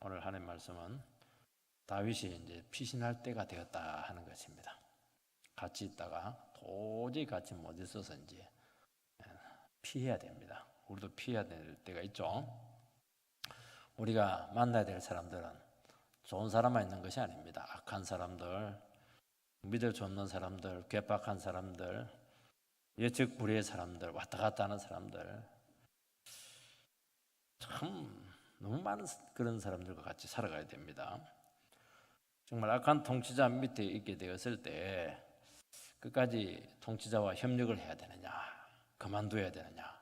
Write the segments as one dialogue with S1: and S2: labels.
S1: 오늘 하는 말씀은 다윗이 이제 피신할 때가 되었다 하는 것입니다. 같이 있다가 도저히 같이 못 있어서 이제 피해야 됩니다. 우리도 피해야 될 때가 있죠. 우리가 만나야 될 사람들은 좋은 사람만 있는 것이 아닙니다. 악한 사람들, 믿을 수 없는 사람들, 괴팍한 사람들, 예측 불의의 사람들, 왔다 갔다 하는 사람들, 참 너무 많은 그런 사람들과 같이 살아가야 됩니다. 정말 악한 통치자 밑에 있게 되었을 때 끝까지 통치자와 협력을 해야 되느냐, 그만둬야 되느냐,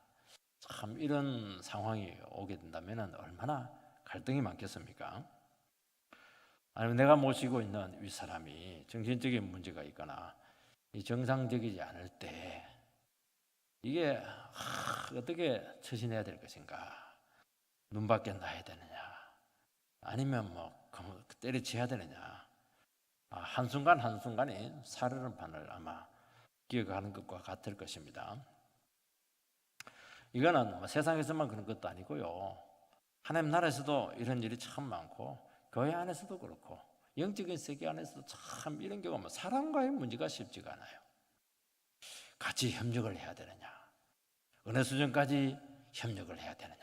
S1: 참 이런 상황이 오게 된다면 얼마나 갈등이 많겠습니까? 아니면 내가 모시고 있는 윗사람이 정신적인 문제가 있거나 정상적이지 않을 때 이게 어떻게 처신해야 될 것인가? 눈밖에 놔야 되느냐, 아니면 때려치워야 되느냐, 한순간 한순간이 사르는 판을 아마 기억하는 것과 같을 것입니다. 이거는 세상에서만 그런 것도 아니고요, 하나님 나라에서도 이런 일이 참 많고 교회 안에서도 그렇고 영적인 세계 안에서도 참 이런 경우는 사람과의 문제가 쉽지가 않아요. 같이 협력을 해야 되느냐, 어느 수준까지 협력을 해야 되느냐,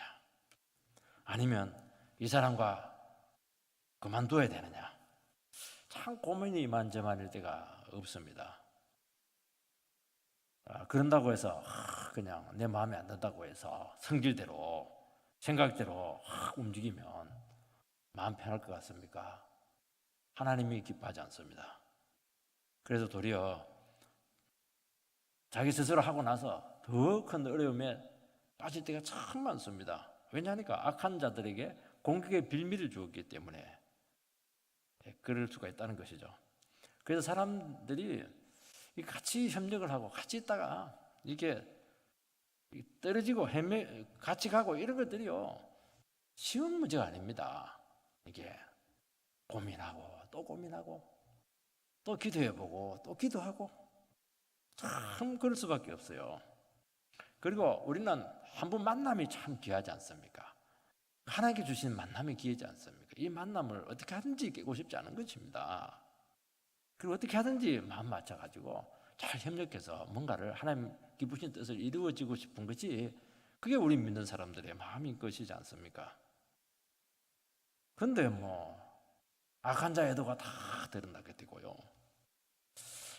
S1: 아니면 이 사람과 그만둬야 되느냐, 참 고민이 이만저만일 때가 없습니다. 그런다고 해서 그냥 내 마음에 안 든다고 해서 성질대로 생각대로 움직이면 마음 편할 것 같습니까? 하나님이 기뻐하지 않습니다. 그래서 도리어 자기 스스로 하고 나서 더 큰 어려움에 빠질 때가 참 많습니다. 왜냐하니까 악한 자들에게 공격의 빌미를 주었기 때문에 그럴 수가 있다는 것이죠. 그래서 사람들이 같이 협력을 하고 같이 있다가 이게 떨어지고 같이 가고 이런 것들이요, 쉬운 문제가 아닙니다. 이게 고민하고 또 고민하고 또 기도해보고 또 기도하고 참 그럴 수밖에 없어요. 그리고 우리는 한 번 만남이 참 귀하지 않습니까? 하나님께 주신 만남이 귀하지 않습니까? 이 만남을 어떻게 하든지 깨고 싶지 않은 것입니다. 그리고 어떻게 하든지 마음 맞춰가지고 잘 협력해서 뭔가를 하나님 기쁘신 뜻을 이루어지고 싶은 것이, 그게 우리 믿는 사람들의 마음인 것이지 않습니까? 그런데 악한 자의 애도가 다 드러나게 되고요,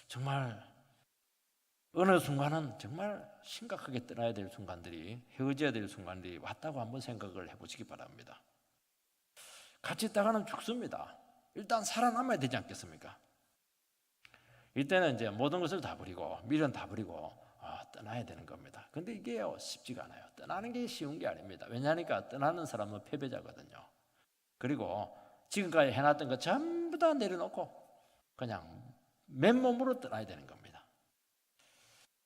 S1: 정말 어느 순간은 정말 심각하게 떠나야 될 순간들이, 헤어져야 될 순간들이 왔다고 한번 생각을 해보시기 바랍니다. 같이 있다가는 죽습니다. 일단 살아남아야 되지 않겠습니까? 이때는 이제 모든 것을 다 버리고 미련 다 버리고 떠나야 되는 겁니다. 근데 이게 쉽지가 않아요. 떠나는 게 쉬운 게 아닙니다. 왜냐하니까 떠나는 사람은 패배자거든요. 그리고 지금까지 해놨던 거 전부 다 내려놓고 그냥 맨몸으로 떠나야 되는 겁니다.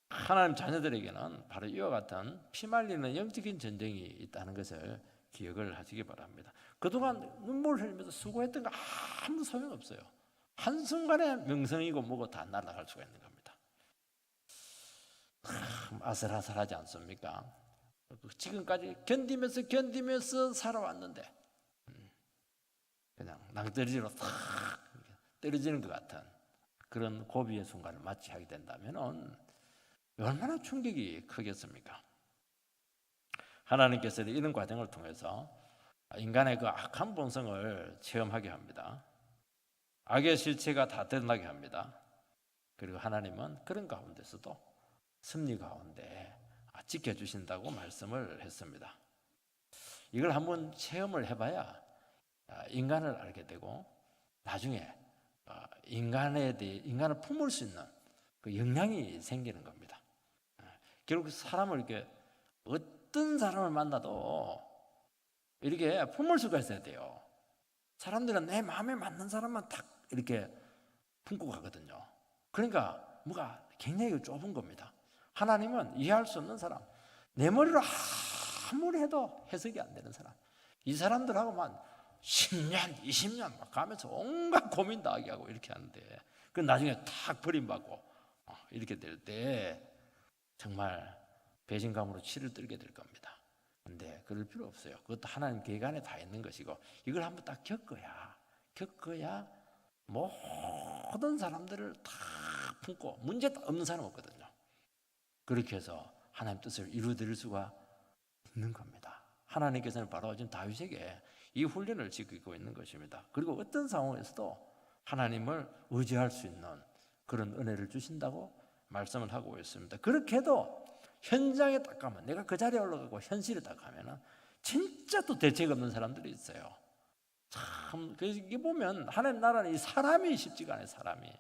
S1: 하나님 자녀들에게는 바로 이와 같은 피말리는 영적인 전쟁이 있다는 것을 기억을 하시기 바랍니다. 그동안 눈물을 흘리면서 수고했던 거 아무 소용없어요. 한순간에 명성이고 뭐고 다 날아갈 수가 있는 겁니다. 아슬아슬하지 않습니까? 지금까지 견디면서 살아왔는데 그냥 낭떠러지로 탁 떨어지는 것 같은 그런 고비의 순간을 맞이하게 된다면 얼마나 충격이 크겠습니까? 하나님께서는 이런 과정을 통해서 인간의 그 악한 본성을 체험하게 합니다. 악의 실체가 다 드러나게 합니다. 그리고 하나님은 그런 가운데서도 섭리 가운데 지켜주신다고 말씀을 했습니다. 이걸 한번 체험을 해봐야 인간을 알게 되고 나중에 인간을 품을 수 있는 그 역량이 생기는 겁니다. 결국 사람을 이렇게 어떤 사람을 만나도 이렇게 품을 수가 있어야 돼요. 사람들은 내 마음에 맞는 사람만 딱 이렇게 품고 가거든요. 그러니까 뭐가 굉장히 좁은 겁니다. 하나님은 이해할 수 없는 사람, 내 머리로 아무리 해도 해석이 안 되는 사람, 이 사람들하고만 10년, 20년 막 가면서 온갖 고민 다 하게 하고 이렇게 하는데 그 나중에 탁 버림받고 이렇게 될 때 정말 배신감으로 치를 떨게 될 겁니다. 근데 그럴 필요 없어요. 그것도 하나님 계획 안에 다 있는 것이고, 이걸 한번 딱 겪어야 모든 사람들을 다 품고 문제 없는 사람 없거든요. 그렇게 해서 하나님 뜻을 이루어드릴 수가 있는 겁니다. 하나님께서는 바로 지금 다윗에게 이 훈련을 지키고 있는 것입니다. 그리고 어떤 상황에서도 하나님을 의지할 수 있는 그런 은혜를 주신다고 말씀을 하고 있습니다. 그렇게 해도 현장에 딱 가면, 내가 그 자리에 올라가고 현실에 딱 가면 진짜 또 대책 없는 사람들이 있어요. 참, 그래서 이게 보면 하나님 나라는 이 사람이 쉽지가 않아요.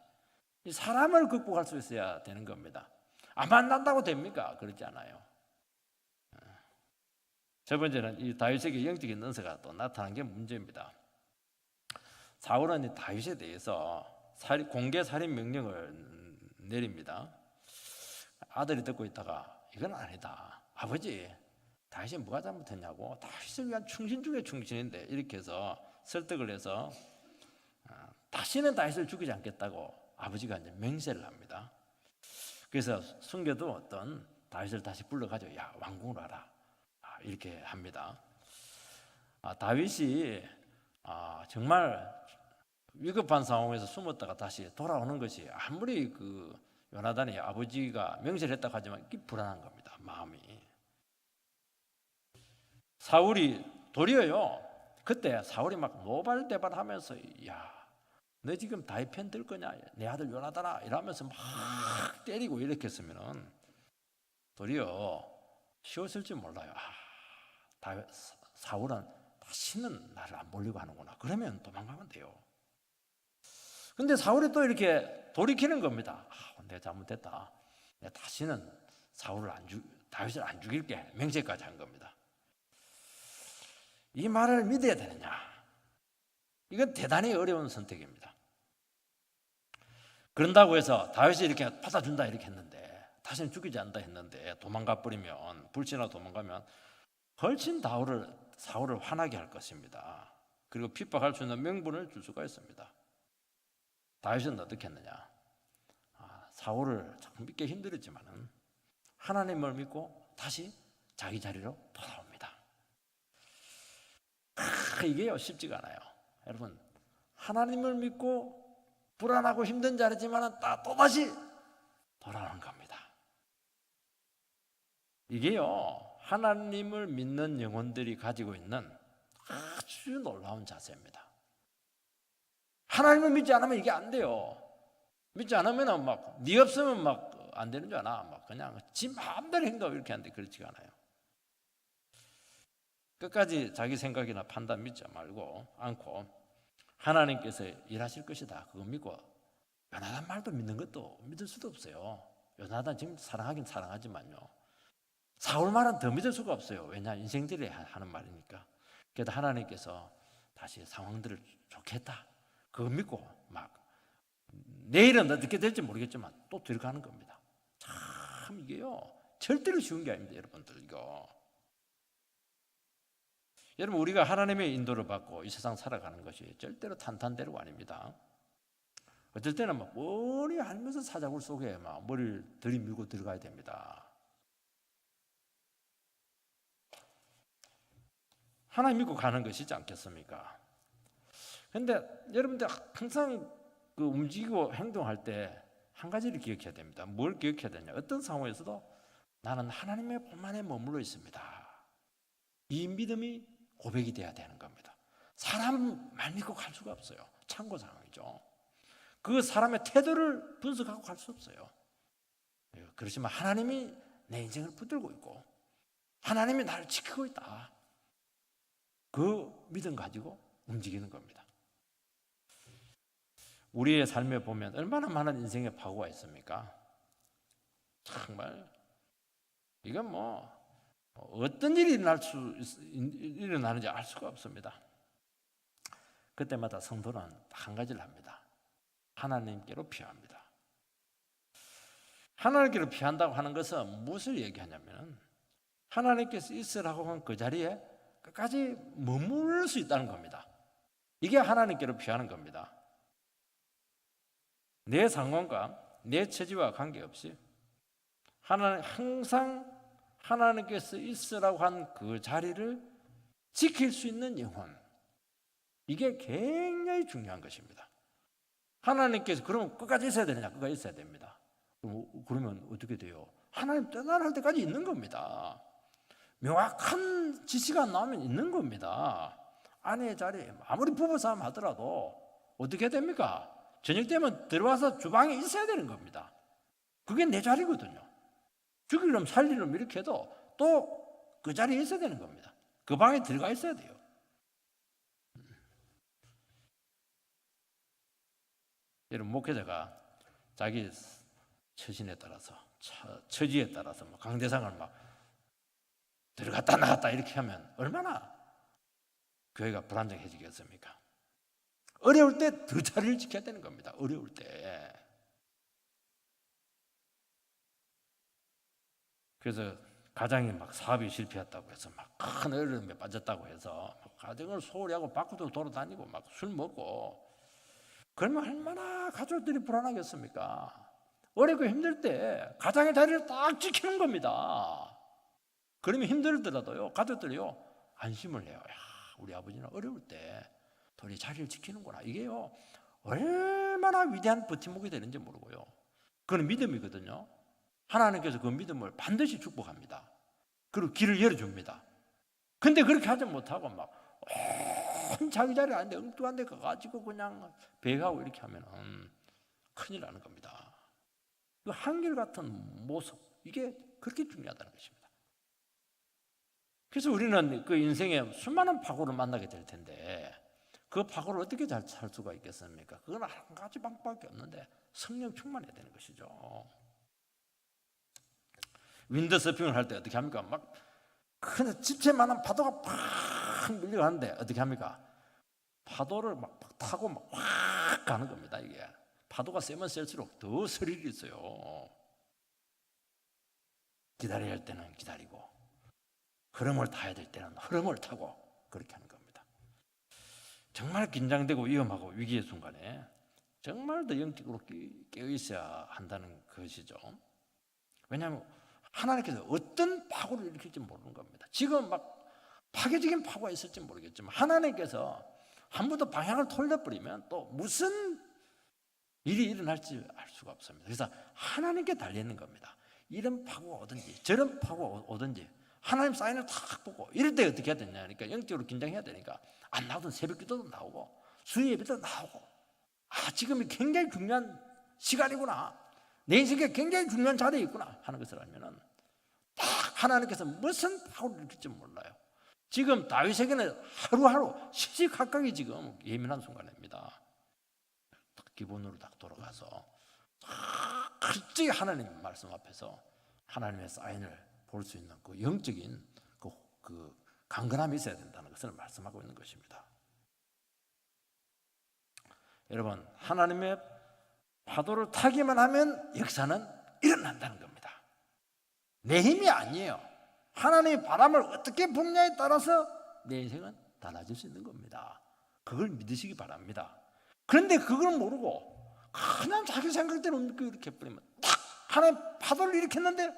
S1: 이 사람을 극복할 수 있어야 되는 겁니다. 안 만난다고 됩니까? 그렇지 않아요. 첫 번째는 이 다윗에게 영적인 은사가 또 나타난 게 문제입니다. 사울은 이 다윗에 대해서 공개 살인 명령을 내립니다. 아들이 듣고 있다가 이건 아니다. 아버지, 다윗이 뭐가 잘못했냐고. 다윗을 위한 충신 중에 충신인데, 이렇게 해서 설득을 해서 다시는 다윗을 죽이지 않겠다고 아버지가 이제 맹세를 합니다. 그래서 숨겨둔 어떤 다윗을 다시 불러가지고, 야, 왕궁으로 와라, 이렇게 합니다. 다윗이 정말 위급한 상황에서 숨었다가 다시 돌아오는 것이, 아무리 그 요나단이 아버지가 명세를 했다고 하지만 불안한 겁니다. 마음이. 사울이 도리어요, 그때 사울이 막 노발대발하면서, 야, 너 지금 다윗 편 들 거냐, 내 아들 요나단아, 이러면서 막 때리고 이렇게 했으면은 도리어 쉬웠을지 몰라요. 사울은 다시는 나를 안 몰리고 하는구나. 그러면 도망가면 돼요. 근데 사울이 또 이렇게 돌이키는 겁니다. 내가 잘못했다. 내가 다시는 다윗을 안 죽일게. 맹세까지 한 겁니다. 이 말을 믿어야 되느냐? 이건 대단히 어려운 선택입니다. 그런다고 해서 다윗이 이렇게 받아준다 이렇게 했는데, 다시는 죽이지 않는다 했는데 도망가 버리면, 불신하고 도망가면 훨씬 사울을 화나게 할 것입니다. 그리고 핍박할 수 있는 명분을 줄 수가 있습니다. 다윗은 어떻게 했느냐? 사울을 참 믿기 힘들었지만은 하나님을 믿고 다시 자기 자리로 돌아옵니다. 이게요, 쉽지가 않아요. 여러분, 하나님을 믿고 불안하고 힘든 자리지만은 또다시 돌아오는 겁니다. 이게요, 하나님을 믿는 영혼들이 가지고 있는 아주 놀라운 자세입니다. 하나님을 믿지 않으면 이게 안 돼요. 믿지 않으면 막 네 없으면 막 안 되는 줄 아나, 막 그냥 지 마음대로 행동 이렇게 하는데 그렇지가 않아요. 끝까지 자기 생각이나 판단 믿지 않고 하나님께서 일하실 것이다, 그거 믿고, 요나단 말도 믿는 것도 믿을 수도 없어요. 요나단 지금 사랑하긴 사랑하지만요, 사울 말은 더 믿을 수가 없어요. 왜냐, 인생들이 하는 말이니까. 그래도 하나님께서 다시 상황들을 좋겠다, 그거 믿고 막 내일은 어떻게 될지 모르겠지만 또 들어가는 겁니다. 참, 이게요, 절대로 쉬운 게 아닙니다. 여러분들, 이거. 여러분, 우리가 하나님의 인도를 받고 이 세상 살아가는 것이 절대로 탄탄대로가 아닙니다. 어쩔 때는 막 머리 알면서 사자굴 속에 막 머리를 들이밀고 들어가야 됩니다. 하나님 믿고 가는 것이지 않겠습니까? 그런데 여러분들 항상 그 움직이고 행동할 때 한 가지를 기억해야 됩니다. 뭘 기억해야 되냐? 어떤 상황에서도 나는 하나님의 품 안에 머물러 있습니다. 이 믿음이 고백이 돼야 되는 겁니다. 사람만 믿고 갈 수가 없어요. 참고 상황이죠. 그 사람의 태도를 분석하고 갈 수 없어요. 그렇지만 하나님이 내 인생을 붙들고 있고 하나님이 나를 지키고 있다, 그 믿음 가지고 움직이는 겁니다. 우리의 삶에 보면 얼마나 많은 인생의 파고가 있습니까? 정말 이건 뭐 어떤 일이 일어나는지 알 수가 없습니다. 그때마다 성도는 한 가지를 합니다. 하나님께로 피합니다. 하나님께로 피한다고 하는 것은 무엇을 얘기하냐면, 하나님께서 있으라고 한 그 자리에 끝까지 머물 수 있다는 겁니다. 이게 하나님께로 피하는 겁니다. 내 상황과 내 처지와 관계없이 항상 하나님께서 있으라고 한 그 자리를 지킬 수 있는 영혼, 이게 굉장히 중요한 것입니다. 하나님께서 그러면 끝까지 있어야 되느냐? 끝까지 있어야 됩니다. 그러면 어떻게 돼요? 하나님 떠나할 때까지 있는 겁니다. 명확한 지시가 나오면 있는 겁니다. 아내의 자리에 아무리 부부싸움 하더라도 어떻게 됩니까? 저녁 되면 들어와서 주방에 있어야 되는 겁니다. 그게 내 자리거든요. 죽이려면 살리려면 이렇게 해도 또 그 자리에 있어야 되는 겁니다. 그 방에 들어가 있어야 돼요. 여러분, 목회자가 자기 처신에 따라서, 처지에 따라서 강대상을 막 들어갔다 나갔다 이렇게 하면 얼마나 교회가 불안정해지겠습니까? 어려울 때 더 자리를 지켜야 되는 겁니다. 어려울 때. 그래서 가장이 막 사업이 실패했다고 해서 막 큰 어려움에 빠졌다고 해서 가정을 소홀히 하고 밖으로 돌아다니고 막 술 먹고, 그러면 얼마나 가족들이 불안하겠습니까? 어렵고 힘들 때 가장의 자리를 딱 지키는 겁니다. 그러면 힘들더라도요, 가족들이요, 안심을 해요. 야, 우리 아버지는 어려울 때 우리 자리를 지키는구나. 이게요, 얼마나 위대한 버팀목이 되는지 모르고요. 그건 믿음이거든요. 하나님께서 그 믿음을 반드시 축복합니다. 그리고 길을 열어줍니다. 근데 그렇게 하지 못하고 막 자기 자리에 앉는데 엉뚱한 데 가가지고 그냥 배가고 이렇게 하면 큰일 나는 겁니다. 그 한결같은 모습, 이게 그렇게 중요하다는 것입니다. 그래서 우리는 그 인생에 수많은 파고를 만나게 될 텐데, 그 파고를 어떻게 잘 살 수가 있겠습니까? 그건 한 가지 방법밖에 없는데 성령 충만해야 되는 것이죠. 윈드서핑을 할 때 어떻게 합니까? 막 큰 집채만한 파도가 팍 밀려가는데 어떻게 합니까? 파도를 막 타고 막 확 가는 겁니다. 이게 파도가 세면 셀수록 더 스릴이 있어요. 기다려야 할 때는 기다리고, 흐름을 타야 될 때는 흐름을 타고, 그렇게 하는 겁니다. 정말 긴장되고 위험하고 위기의 순간에 정말 더 영적으로 깨어 있어야 한다는 것이죠. 왜냐하면 하나님께서 어떤 파고를 일으킬지 모르는 겁니다. 지금 막 파괴적인 파고가 있을지 모르겠지만 하나님께서 한 번 더 방향을 돌려버리면 또 무슨 일이 일어날지 알 수가 없습니다. 그래서 하나님께 달려있는 겁니다. 이런 파고가 오든지 저런 파고가 오든지 하나님 사인을 탁 보고, 이럴 때 어떻게 해야 되냐, 그러니까 영적으로 긴장해야 되니까 안 나오던 새벽 기도도 나오고 수요 예배도 나오고, 지금이 굉장히 중요한 시간이구나, 내 인생에 굉장히 중요한 자리에 있구나 하는 것을 알면은 딱 하나님께서 무슨 파고를 일으킬지 몰라요. 지금 다윗에게는 하루하루 시시각각이 지금 예민한 순간입니다. 딱 기본으로 딱 돌아가서 갑자기 하나님 말씀 앞에서 하나님의 사인을 볼 수 있는 그 영적인 그 강건함이 있어야 된다는 것을 말씀하고 있는 것입니다. 여러분, 하나님의 파도를 타기만 하면 역사는 일어난다는 겁니다. 내 힘이 아니에요. 하나님의 바람을 어떻게 부느냐에 따라서 내 인생은 달라질 수 있는 겁니다. 그걸 믿으시기 바랍니다. 그런데 그걸 모르고 그냥 자기 생각대로 이렇게 해버리면 탁 하나님 파도를 일으켰는데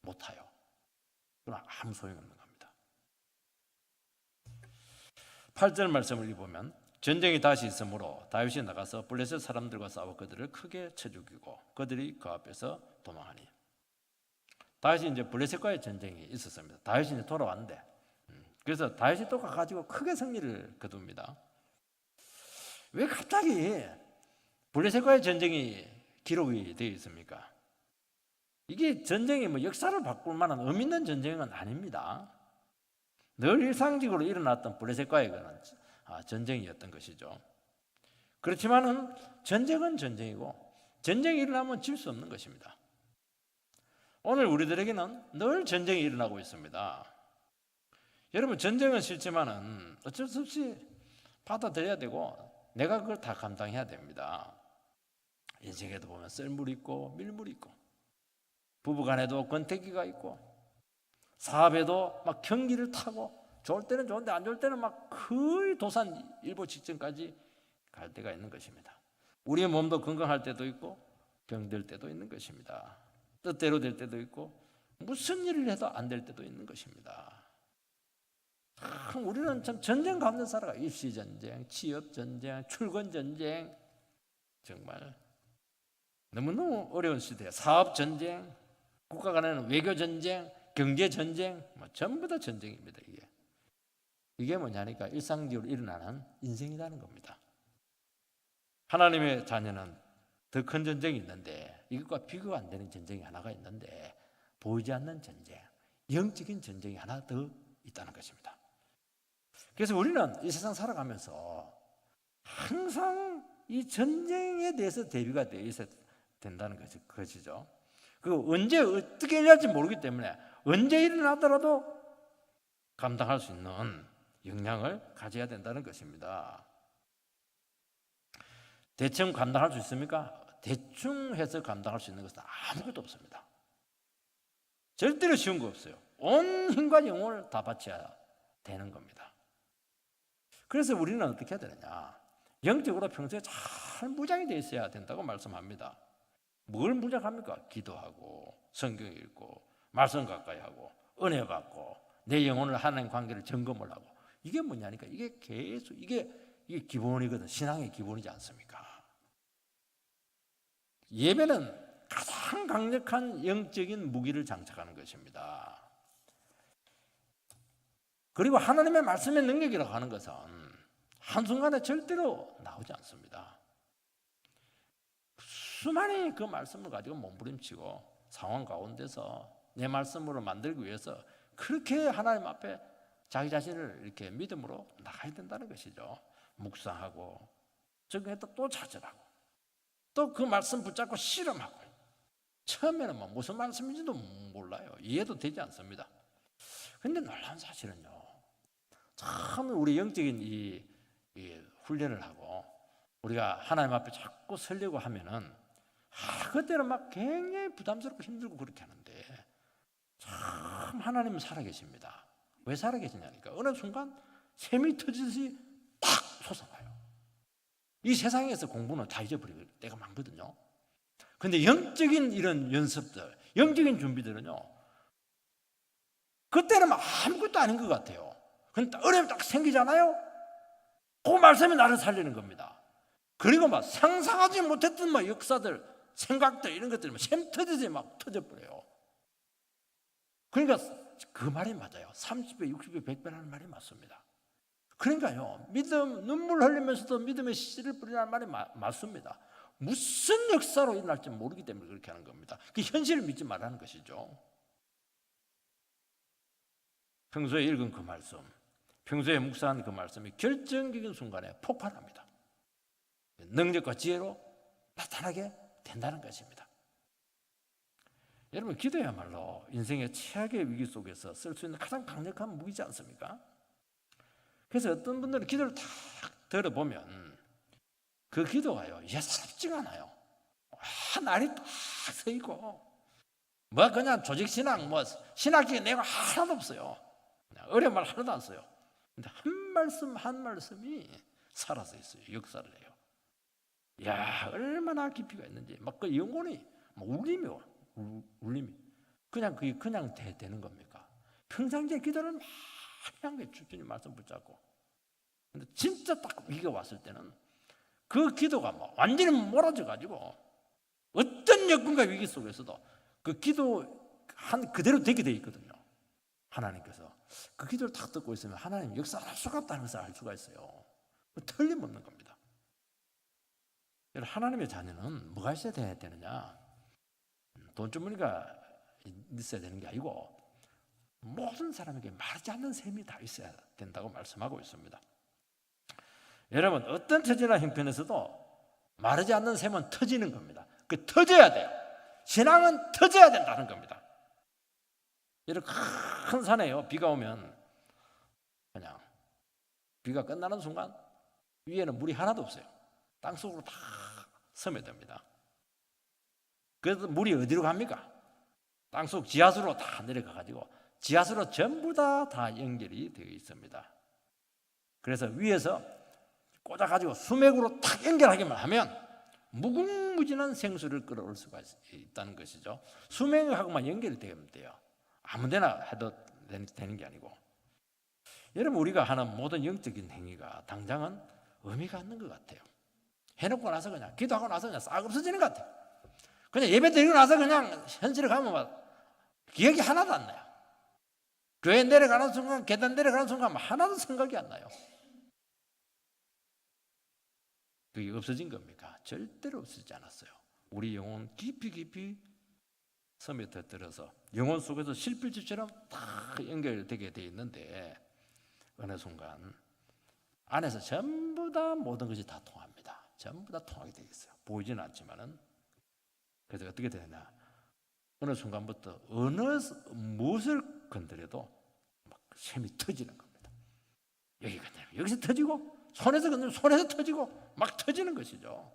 S1: 못 타요. 그건 아무 소용없는 겁니다. 8절 말씀을 읽어보면, 전쟁이 다시 있으므로 다윗이 나가서 블레셋 사람들과 싸워 그들을 크게 쳐 죽이고 그들이 그 앞에서 도망하니. 다윗이 이제 블레셋과의 전쟁이 있었습니다. 다윗이 이제 돌아왔는데, 그래서 다윗이 또 가가지고 크게 승리를 거둡니다. 왜 갑자기 블레셋과의 전쟁이 기록이 되어 있습니까? 이게 전쟁이 뭐 역사를 바꿀 만한 의미 있는 전쟁은 아닙니다. 늘 일상적으로 일어났던 블레셋과의 전쟁이었던 것이죠. 그렇지만은 전쟁은 전쟁이고, 전쟁이 일어나면 질 수 없는 것입니다. 오늘 우리들에게는 늘 전쟁이 일어나고 있습니다. 여러분, 전쟁은 싫지만은 어쩔 수 없이 받아들여야 되고 내가 그걸 다 감당해야 됩니다. 인생에도 보면 썰물이 있고 밀물이 있고, 부부간에도 권태기가 있고, 사업에도 막 경기를 타고, 좋을 때는 좋은데 안 좋을 때는 막 거의 도산일보 직전까지 갈 때가 있는 것입니다. 우리의 몸도 건강할 때도 있고 병들 때도 있는 것입니다. 뜻대로 될 때도 있고 무슨 일을 해도 안 될 때도 있는 것입니다. 참 우리는 참 전쟁 가운데 살아가. 입시 전쟁, 취업 전쟁, 출근 전쟁, 정말 너무너무 어려운 시대에 사업 전쟁, 국가 간에는 외교 전쟁, 경제 전쟁, 전부 다 전쟁입니다. 이게 뭐냐니까 일상적으로 일어나는 인생이라는 겁니다. 하나님의 자녀는 더 큰 전쟁이 있는데 이것과 비교가 안 되는 전쟁이 하나가 있는데 보이지 않는 전쟁, 영적인 전쟁이 하나 더 있다는 것입니다. 그래서 우리는 이 세상 살아가면서 항상 이 전쟁에 대해서 대비가 되어 있어야 된다는 것이죠. 그 언제 어떻게 일어날지 모르기 때문에 언제 일어나더라도 감당할 수 있는 역량을 가져야 된다는 것입니다. 대충 감당할 수 있습니까? 대충 해서 감당할 수 있는 것은 아무것도 없습니다. 절대로 쉬운 거 없어요. 온 힘과 영혼을 다 바쳐야 되는 겁니다. 그래서 우리는 어떻게 해야 되느냐? 영적으로 평소에 잘 무장이 되어 있어야 된다고 말씀합니다. 뭘 무장합니까? 기도하고 성경 읽고 말씀 가까이 하고 은혜 받고 내 영혼을 하나님 관계를 점검을 하고 이게 뭐냐니까 이게 계속 이게 기본이거든. 신앙의 기본이지 않습니까? 예배는 가장 강력한 영적인 무기를 장착하는 것입니다. 그리고 하나님의 말씀의 능력이라고 하는 것은 한순간에 절대로 나오지 않습니다. 수많이 그 말씀을 가지고 몸부림치고 상황 가운데서 내 말씀으로 만들기 위해서 그렇게 하나님 앞에 자기 자신을 이렇게 믿음으로 나가야 된다는 것이죠. 묵상하고 적용했다 또 좌절하고 또 그 말씀 붙잡고 실험하고 처음에는 뭐 무슨 말씀인지도 몰라요. 이해도 되지 않습니다. 그런데 놀라운 사실은요. 참 우리 영적인 이 훈련을 하고 우리가 하나님 앞에 자꾸 서려고 하면은 그때는 막 굉장히 부담스럽고 힘들고 그렇게 하는데 참 하나님은 살아계십니다. 왜 살아계시냐니까 어느 순간 샘이 터지듯이 탁 솟아나요. 이 세상에서 공부는 다 잊어버릴 때가 많거든요. 그런데 영적인 이런 연습들, 영적인 준비들은요 그때는 막 아무것도 아닌 것 같아요. 근데 어려움이 딱 생기잖아요. 그 말씀이 나를 살리는 겁니다. 그리고 막 상상하지 못했던 막 역사들, 생각들 이런 것들이 막 샘 터지듯이 막 터져버려요. 그러니까 그 말이 맞아요. 30배, 60배, 100배라는 말이 맞습니다. 그러니까요, 눈물 흘리면서도 믿음의 씨를 뿌리라는 말이 맞습니다. 무슨 역사로 일어날지 모르기 때문에 그렇게 하는 겁니다. 그 현실을 믿지 말라는 것이죠. 평소에 읽은 그 말씀, 평소에 묵상한 그 말씀이 결정적인 순간에 폭발합니다. 능력과 지혜로 나타나게 된다는 것입니다. 여러분, 기도야말로 인생의 최악의 위기 속에서 쓸 수 있는 가장 강력한 무기지 않습니까? 그래서 어떤 분들은 기도를 탁 들어보면 그 기도가요 예사롭지가 않아요. 날이 딱 서 있고 뭐 그냥 조직신앙 뭐 신학적인 내용 하나도 없어요. 그냥 어려운 말 하나도 안 써요. 근데 한 말씀 한 말씀이 살아서 있어요. 역사를 해요. 야, 얼마나 깊이가 있는지 막 그 영혼이 막 울림이 그냥 그게 그냥 되는 겁니까? 평상시에 기도를 많이 한 거예요. 주님 말씀 붙잡고. 근데 진짜 딱 위기가 왔을 때는 그 기도가 뭐 완전히 몰아져 가지고 어떤 여건과 위기 속에서도 그 기도 한 그대로 되게 돼 있거든요. 하나님께서 그 기도를 딱 듣고 있으면 하나님 역사할 수가 없다는 것을 알 수가 있어요. 틀림없는 겁니다. 하나님의 자녀는 뭐가 있어야 되느냐? 돈주머니가 있어야 되는 게 아니고 모든 사람에게 마르지 않는 샘이 다 있어야 된다고 말씀하고 있습니다. 여러분, 어떤 처지나 형편에서도 마르지 않는 샘은 터지는 겁니다. 그 터져야 돼요. 신앙은 터져야 된다는 겁니다. 이렇게 큰 산에요, 비가 오면 그냥 비가 끝나는 순간 위에는 물이 하나도 없어요. 땅속으로 다 스며듭니다. 그래서 물이 어디로 갑니까? 땅속 지하수로 다 내려가가지고 지하수로 전부 다 연결이 되어 있습니다. 그래서 위에서 꽂아가지고 수맥으로 탁 연결하기만 하면 무궁무진한 생수를 끌어올 수가 있다는 것이죠. 수맥하고만 연결이 되면 돼요. 아무데나 해도 되는 게 아니고, 여러분 우리가 하는 모든 영적인 행위가 당장은 의미가 없는 것 같아요. 해놓고 나서 그냥 기도하고 나서 그냥 싹 없어지는 것 같아요. 그냥 예배 드리고 나서 그냥 현실에 가면 막 기억이 하나도 안 나요. 교회 내려가는 순간, 계단 내려가는 순간 하나도 생각이 안 나요. 그게 없어진 겁니까? 절대로 없어지지 않았어요. 우리 영혼 깊이 섬에 들어서 영혼 속에서 실필집처럼 다 연결되게 돼 있는데, 어느 순간 안에서 전부 다 모든 것이 다 통합니다. 전부 다 통하게 되어 있어요. 보이지는 않지만은. 그래서 어떻게 되냐? 어느 순간부터 무엇을 건드려도 막 샘이 터지는 겁니다. 여기 건드리면 여기서 터지고, 손에서 건드리면 손에서 터지고, 막 터지는 것이죠.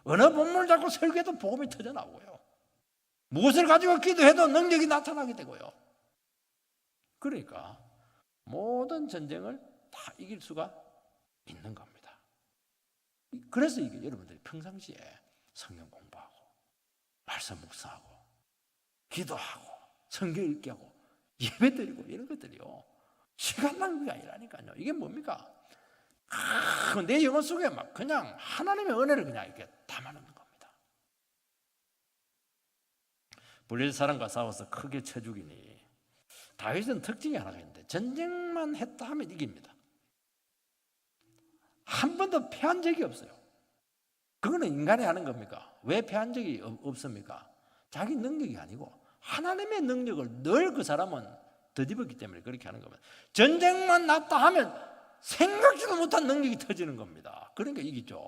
S1: 어느 본문을 잡고 설교해도 복음이 터져 나오고요. 무엇을 가지고 기도해도 능력이 나타나게 되고요. 그러니까 모든 전쟁을 다 이길 수가 있는 겁니다. 그래서 이게 여러분들이 평상시에 성경 공부하고 말씀 묵상하고 기도하고 성경 읽기 하고 예배 드리고 이런 것들이요, 시간 낭비가 아니라니까요. 이게 뭡니까? 내 영혼 속에 막 그냥 하나님의 은혜를 그냥 이렇게 담아놓는 겁니다. 블레셋 사람과 싸워서 크게 쳐 죽이니, 다윗은 특징이 하나가 있는데 전쟁만 했다 하면 이깁니다. 한 번도 패한 적이 없어요. 그거는 인간이 하는 겁니까? 왜 패한 적이 없습니까? 자기 능력이 아니고 하나님의 능력을 늘 그 사람은 덧입었기 때문에 그렇게 하는 겁니다. 전쟁만 났다 하면 생각지도 못한 능력이 터지는 겁니다. 그러니까 이기죠.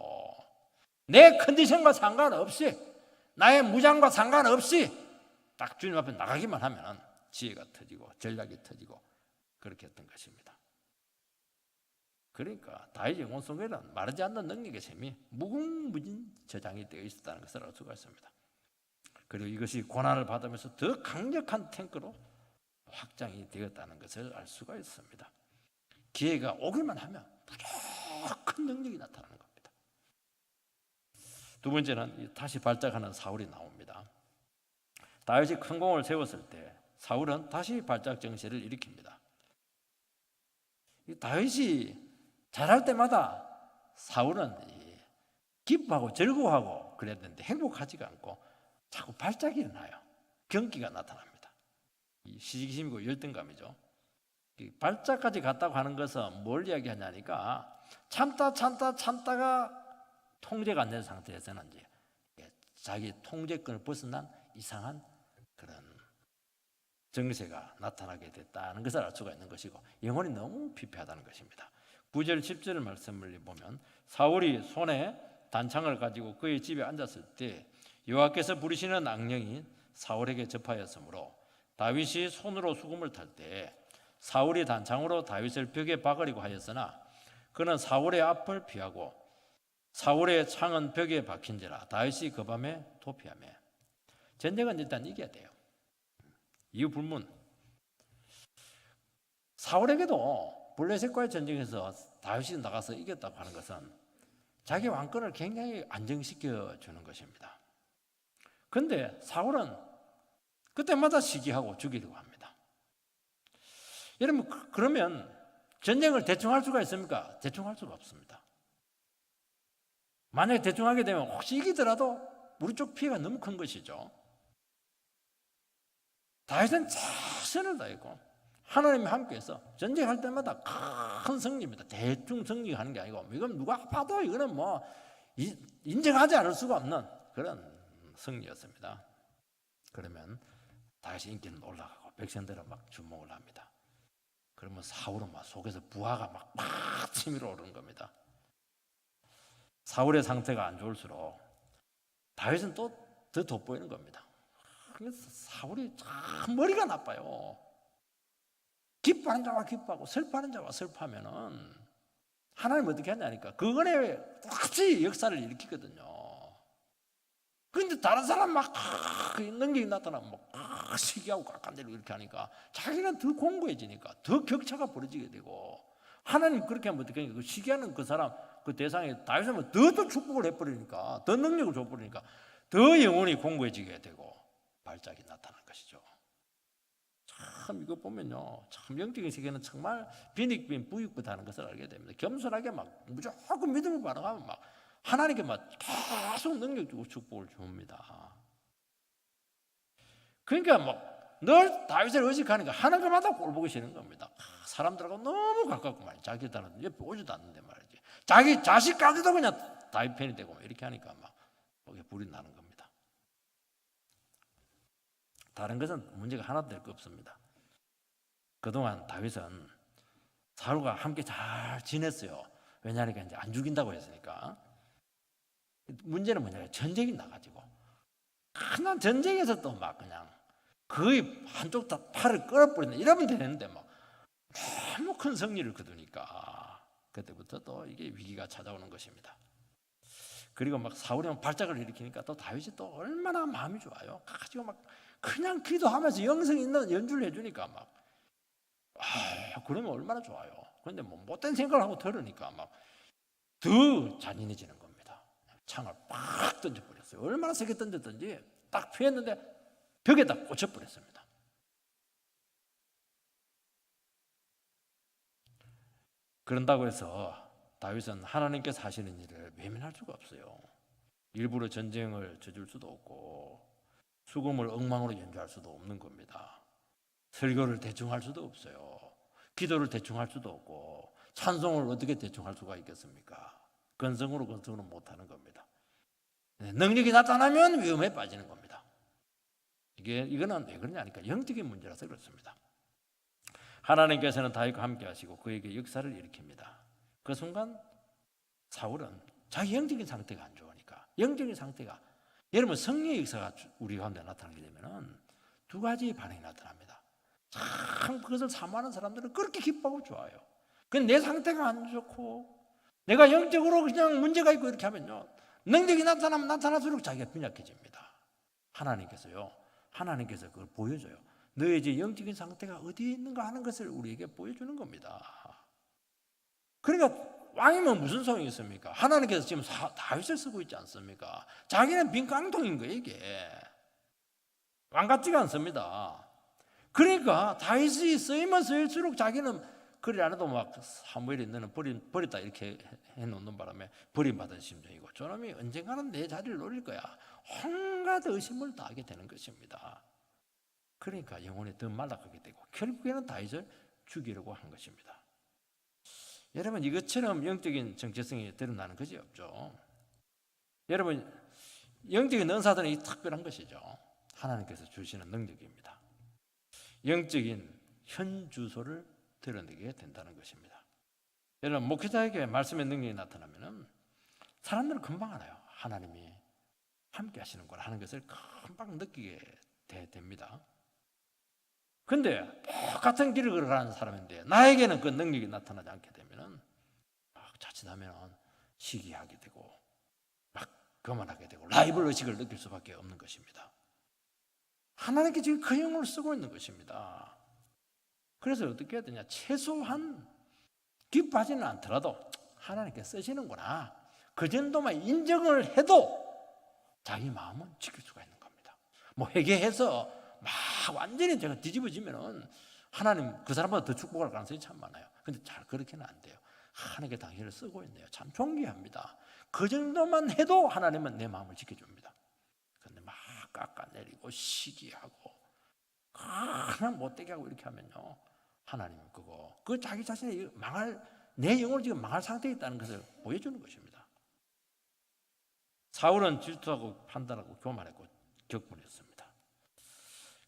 S1: 내 컨디션과 상관없이, 나의 무장과 상관없이 딱 주님 앞에 나가기만 하면 지혜가 터지고 전략이 터지고 그렇게 했던 것입니다. 그러니까 다윗 영혼 속에는 마르지 않는 능력의 셈이 무궁무진 저장이 되어 있었다는 것을 알 수가 있습니다. 그리고 이것이 고난을 받으면서 더 강력한 탱크로 확장이 되었다는 것을 알 수가 있습니다. 기회가 오기만 하면 무조건 능력이 나타나는 겁니다. 두 번째는 다시 발작하는 사울이 나옵니다. 다윗이 큰 공을 세웠을 때 사울은 다시 발작 정세를 일으킵니다. 다윗이 잘할 때마다 사울은 기뻐하고 즐거워하고 그랬는데 행복하지가 않고 자꾸 발작이 일어나요. 경기가 나타납니다. 시기심이고 열등감이죠. 발작까지 갔다고 하는 것은 뭘 이야기하냐니까, 참다가 통제가 안 된 상태에서는 이제 자기 통제권을 벗어난 이상한 그런 정세가 나타나게 됐다는 것을 알 수가 있는 것이고, 영혼이 너무 피폐하다는 것입니다. 9절 10절 말씀을 보면, 사울이 손에 단창을 가지고 그의 집에 앉았을 때 여호와께서 부르시는 악령이 사울에게 접하였으므로 다윗이 손으로 수금을 탈 때 사울이 단창으로 다윗을 벽에 박으려고 하였으나 그는 사울의 앞을 피하고 사울의 창은 벽에 박힌지라 다윗이 그 밤에 도피하며. 전쟁은 일단 이겨야 돼요. 이유 불문. 사울에게도 블레셋과의 전쟁에서 다윗이 나가서 이겼다고 하는 것은 자기 왕권을 굉장히 안정시켜 주는 것입니다. 그런데 사울은 그때마다 시기하고 죽이려고 합니다. 여러분, 그러면 전쟁을 대충 할 수가 있습니까? 대충 할 수가 없습니다. 만약에 대충 하게 되면 혹시 이기더라도 우리 쪽 피해가 너무 큰 것이죠. 다윗은 최선을 다했고 하나님이 함께해서 전쟁할 때마다 큰 승리입니다. 대충 승리하는 게 아니고, 이건 누가 봐도 이거는 뭐 인정하지 않을 수가 없는 그런 승리였습니다. 그러면 다윗의 인기는 올라가고 백성들은 막 주목을 합니다. 그러면 사울은 막 속에서 부하가 막 치밀어 오르는 겁니다. 사울의 상태가 안 좋을수록 다윗은 또 더 돋보이는 겁니다. 그래서 사울이 참 머리가 나빠요. 기뻐하는 자와 기뻐하고 슬퍼하는 자와 슬퍼하면은 하나님 어떻게 하냐니까 그 은혜에 똑같이 역사를 일으키거든요. 그런데 다른 사람 막 능력이 나타나면 막 시기하고 깎아내리고 이렇게 하니까 자기는 더 공고해지니까 더 격차가 벌어지게 되고, 하나님 그렇게 하면 어떻게 하니까 그 시기하는 그 사람 그 대상에 다윗은 더 축복을 해버리니까, 더 능력을 줘버리니까 더 영혼이 공고해지게 되고 발작이 나타난 것이죠. 참 이거 보면요, 참 영적인 세계는 정말 빈익빈 부익부다는 것을 알게 됩니다. 겸손하게 막 무조건 믿음을 바라가면 막 하나님께 막 계속 능력 주고 축복을 줍니다. 그러니까 막 늘 다윗을 의식하니까 하는 것마다 꼴 보기 싫은 겁니다. 사람들하고 너무 가깝고 말이야. 자기들은 옆에 오지도 않는데 말이지. 자기 자식까지도 그냥 다윗 편이 되고 이렇게 하니까 막 거기에 불이 나는 겁니다. 다른 것은 문제가 하나도 될 거 없습니다. 그동안 다윗은 사울과 함께 잘 지냈어요. 왜냐하니까 이제 안 죽인다고 했으니까. 문제는 뭐냐, 전쟁이 나가지고 큰 전쟁에서 또 막 그냥 거의 한쪽 다 팔을 끌어버리는 이러면 되는데 막 너무 큰 승리를 거두니까 그때부터 또 이게 위기가 찾아오는 것입니다. 그리고 막 사울이 발작을 일으키니까 또 다윗이 또 얼마나 마음이 좋아요. 가지고 막 그냥 기도하면서 영성 있는 연주를 해주니까 막 그러면 얼마나 좋아요. 그런데 뭐 못된 생각을 하고 들으니까 막 더 잔인해지는 겁니다. 창을 팍 던져버렸어요. 얼마나 세게 던졌던지 딱 피했는데 벽에다 꽂혀버렸습니다. 그런다고 해서 다윗은 하나님께서 하시는 일을 외면할 수가 없어요. 일부러 전쟁을 저질 수도 없고 수금을 엉망으로 연주할 수도 없는 겁니다. 설교를 대충 할 수도 없어요. 기도를 대충 할 수도 없고 찬송을 어떻게 대충 할 수가 있겠습니까? 건성으로는 못하는 겁니다. 능력이 나타나면 위험에 빠지는 겁니다. 이거는 왜 그러냐니까 영적인 문제라서 그렇습니다. 하나님께서는 다윗과 함께 하시고 그에게 역사를 일으킵니다. 그 순간 사울은 자기 영적인 상태가 안 좋으니까, 영적인 상태가, 여러분 성령의 역사가 우리 가운데 나타나게 되면 두 가지 반응이 나타납니다. 참 그것을 사모하는 사람들은 그렇게 기뻐하고 좋아요. 근데 내 상태가 안 좋고 내가 영적으로 그냥 문제가 있고 이렇게 하면요, 능력이 나타나면 나타날수록 자기가 빈약해집니다. 하나님께서 그걸 보여줘요. 너의 이제 영적인 상태가 어디에 있는가 하는 것을 우리에게 보여주는 겁니다. 그러니까 왕이면 무슨 소용이 있습니까? 하나님께서 지금 다윗을 쓰고 있지 않습니까? 자기는 빈 깡통인 거예요, 이게. 왕 같지가 않습니다. 그러니까 다윗이 쓰이면 쓰일수록 자기는 그리 안 해도 막 사무엘이 너는 버렸다 이렇게 해놓는 바람에 버림받은 심정이고 저놈이 언젠가는 내 자리를 노릴 거야. 온갖 의심을 다 하게 되는 것입니다. 그러니까 영혼이 더 말라가게 되고 결국에는 다윗을 죽이려고 한 것입니다. 여러분 이것처럼 영적인 정체성이 드러나는 것이 없죠. 여러분 영적인 은사들은 이 특별한 것이죠. 하나님께서 주시는 능력입니다. 영적인 현주소를 드러내게 된다는 것입니다. 여러분 목회자에게 말씀의 능력이 나타나면 사람들은 금방 알아요. 하나님이 함께 하시는구나 하는 것을 금방 느끼게 됩니다. 그런데 똑같은 길을 걸어가는 사람인데 나에게는 그 능력이 나타나지 않게 되면 자칫하면 시기하게 되고 막 거만하게 되고 라이벌 의식을 느낄 수밖에 없는 것입니다. 하나님께 지금 그 영혼을 쓰고 있는 것입니다. 그래서 어떻게 해야 되냐, 최소한 기뻐하지는 않더라도 하나님께 쓰시는구나 그 정도만 인정을 해도 자기 마음은 지킬 수가 있는 겁니다. 뭐 회개해서 막 완전히 제가 뒤집어지면은 하나님 그 사람보다 더 축복할 가능성이 참 많아요. 근데 잘 그렇게는 안 돼요. 하나님께 당신을 쓰고 있네요. 참 존귀합니다. 그 정도만 해도 하나님은 내 마음을 지켜줍니다. 근데 막 깎아내리고 시기하고 그냥 못되게 하고 이렇게 하면요, 하나님은 그 자기 자신이 내 영혼을 지금 망할 상태에 있다는 것을 보여주는 것입니다. 사울은 질투하고 판단하고 교만했고 격분했습니다.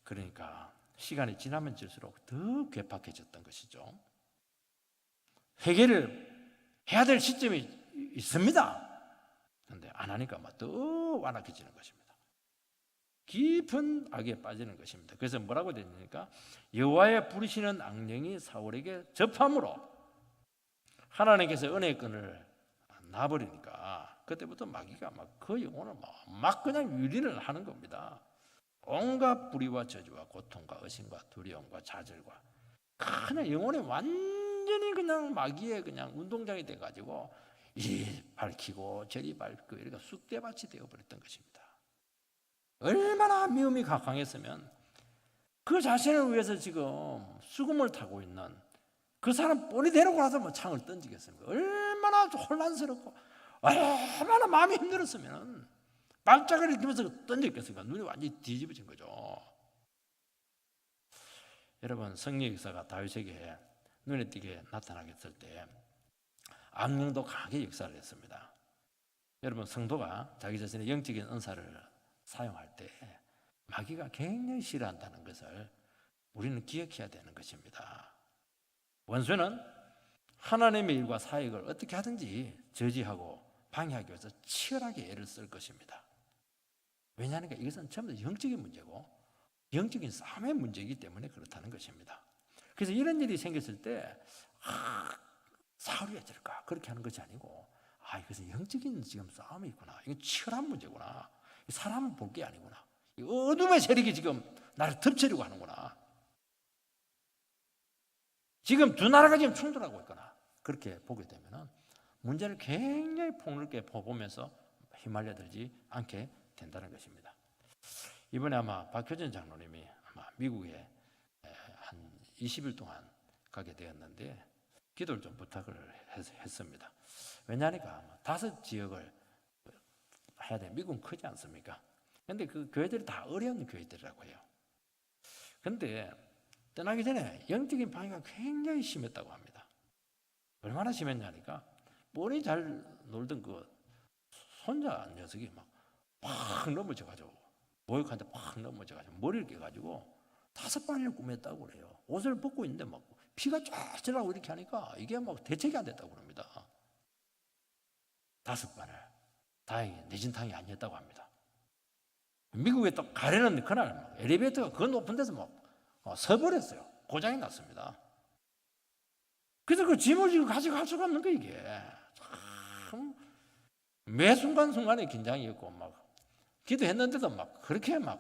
S1: 그러니까 시간이 지나면 질수록 더 괴팍해졌던 것이죠. 회개를 해야 될 시점이 있습니다. 그런데 안 하니까 더 완악해지는 것입니다. 깊은 악에 빠지는 것입니다. 그래서 뭐라고 되니까 여호와의 부르시는 악령이 사울에게 접함으로 하나님께서 은혜의 끈을 놔버리니까 그때부터 마귀가 막 그 영혼을 막 그냥 유린을 하는 겁니다. 온갖 불의와 저주와 고통과 의심과 두려움과 좌절과 그냥 영혼이 완전히 그냥 마귀의 그냥 운동장이 돼가지고 이리 밝히고 저리 밝고 이렇게 쑥대밭이 되어버렸던 것입니다. 얼마나 미움이 강했으면 그 자신을 위해서 지금 수금을 타고 있는 그 사람 뿌리 데리고 나서 뭐 창을 던지겠습니까? 얼마나 혼란스럽고 얼마나 마음이 힘들었으면 발작을 일으키면서 던졌겠습니까? 눈이 완전히 뒤집어진 거죠. 여러분, 성령 역사가 다윗에게 눈에 띄게 나타나겠을 때 악령도 강하게 역사를 했습니다. 여러분, 성도가 자기 자신의 영적인 은사를 사용할 때 마귀가 굉장히 싫어한다는 것을 우리는 기억해야 되는 것입니다. 원수는 하나님의 일과 사역을 어떻게 하든지 저지하고 방해하기 위해서 치열하게 애를 쓸 것입니다. 왜냐하니까 이것은 전부 다 영적인 문제고 영적인 싸움의 문제이기 때문에 그렇다는 것입니다. 그래서 이런 일이 생겼을 때 사울이 어쩔까 그렇게 하는 것이 아니고 이것은 영적인 지금 싸움이 있구나. 이건 치열한 문제구나. 사람은 볼 게 아니구나. 어둠의 세력이 지금 나를 덮치려고 하는구나. 지금 두 나라가 지금 충돌하고 있거나 그렇게 보게 되면 문제를 굉장히 폭넓게 보면서 휘말려들지 않게 된다는 것입니다. 이번에 아마 박효진 장로님이 아마 미국에 한 20일 동안 가게 되었는데 기도를 좀 부탁을 했습니다. 왜냐하니까 5지역을 해야 돼. 미국은 크지 않습니까? 근데 그 교회들이 다 어려운 교회들이라고 해요. 근데 떠나기 전에 영적인 방해가 굉장히 심했다고 합니다. 얼마나 심했냐니까 머리 잘 놀던 그 손자 녀석이 팍 넘어져가지고 모욕한테 팍 넘어져가지고 머리를 깨가지고 5번을 꾸몄다고 그래요. 옷을 벗고 있는데 피가 쫙 나고 이렇게 하니까 이게 대책이 안 됐다고 그럽니다. 5번을 다행히 내진탕이 아니었다고 합니다. 미국에 또 가려는 그날 엘리베이터가 그 높은 데서 서버렸어요. 고장이 났습니다. 그래서 그 짐을 지금 가져갈 수가 없는 거 이게 참 매 순간순간에 긴장이었고 기도했는데도 그렇게 그냥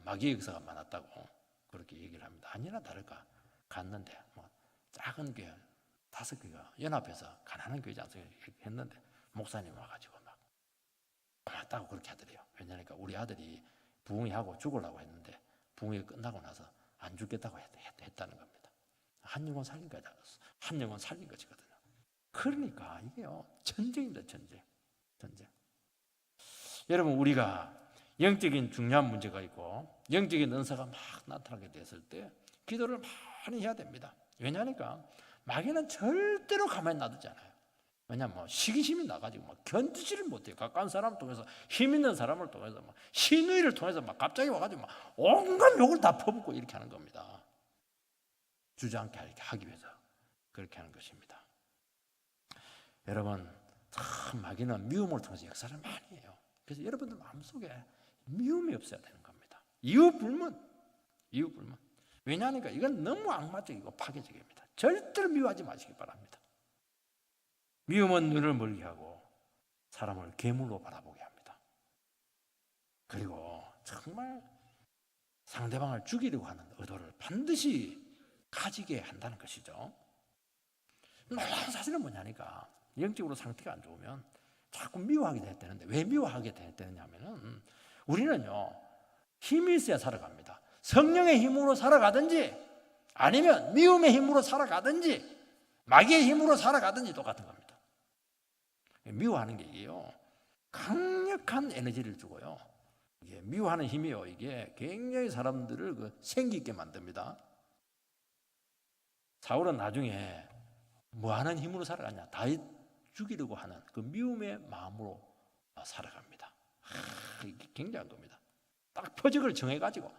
S1: 마귀의 역사가 많았다고 그렇게 얘기를 합니다. 아니나 다를까 갔는데 작은 교회 5교회가 연합해서 가난한 교회지 않습니까? 했는데 목사님 와가지고 고맙다고 그렇게 하더래요. 왜냐니까 우리 아들이 부흥회하고 죽으려고 했는데 부흥회 끝나고 나서 안 죽겠다고 했다는 겁니다. 한 영혼 살린 거다. 한 영혼 살린 것이거든요. 그러니까 이게요 전쟁입니다. 전쟁. 여러분, 우리가 영적인 중요한 문제가 있고 영적인 은사가 나타나게 됐을 때 기도를 많이 해야 됩니다. 왜냐하니까 마귀는 절대로 가만히 놔두지 않아요. 왜냐하면 시기심이 나가지고 견디지를 못해요. 가까운 사람을 통해서 힘 있는 사람을 통해서 신의를 통해서 갑자기 와가지고 온갖 욕을 다 퍼붓고 이렇게 하는 겁니다. 주저앉게 하기 위해서 그렇게 하는 것입니다. 여러분, 참 마귀는 미움을 통해서 역사를 많이 해요. 그래서 여러분들 마음속에 미움이 없어야 되는 겁니다. 이유불문. 왜냐하니까 이건 너무 악마적이고 파괴적입니다. 절대로 미워하지 마시기 바랍니다. 미움은 눈을 멀게 하고 사람을 괴물로 바라보게 합니다. 그리고 정말 상대방을 죽이려고 하는 의도를 반드시 가지게 한다는 것이죠. 놀라운 사실은 뭐냐니까 영적으로 상태가 안 좋으면 자꾸 미워하게 됐다는데 왜 미워하게 됐다냐면은 우리는요 힘이 있어야 살아갑니다. 성령의 힘으로 살아가든지 아니면 미움의 힘으로 살아가든지 마귀의 힘으로 살아가든지 똑같은 겁니다. 미워하는 게 이게요 강력한 에너지를 주고요. 이게 미워하는 힘이요 이게 굉장히 사람들을 생기 있게 만듭니다. 사울은 나중에 뭐 하는 힘으로 살아가냐? 다윗 죽이려고 하는 그 미움의 마음으로 살아갑니다. 이게 굉장한 겁니다. 딱 표적을 정해가지고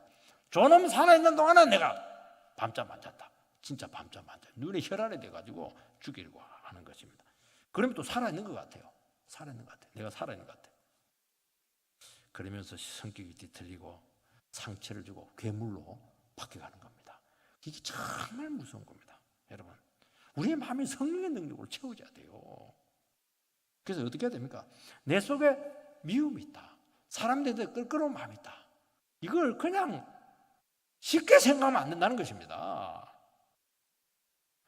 S1: 저놈 살아있는 동안은 내가 밤잠 안 잤다. 진짜 밤잠 안 잤다. 눈에 혈안이 돼가지고 죽이려고 하는 것입니다. 그러면 또 살아있는 것 같아요. 내가 살아있는 것 같아요. 그러면서 성격이 뒤틀리고 상처를 주고 괴물로 바뀌어가는 겁니다. 이게 정말 무서운 겁니다. 여러분, 우리의 마음이 성령의 능력으로 채워져야 돼요. 그래서 어떻게 해야 됩니까? 내 속에 미움이 있다. 사람들한테 껄끄러운 마음이 있다. 이걸 그냥 쉽게 생각하면 안 된다는 것입니다.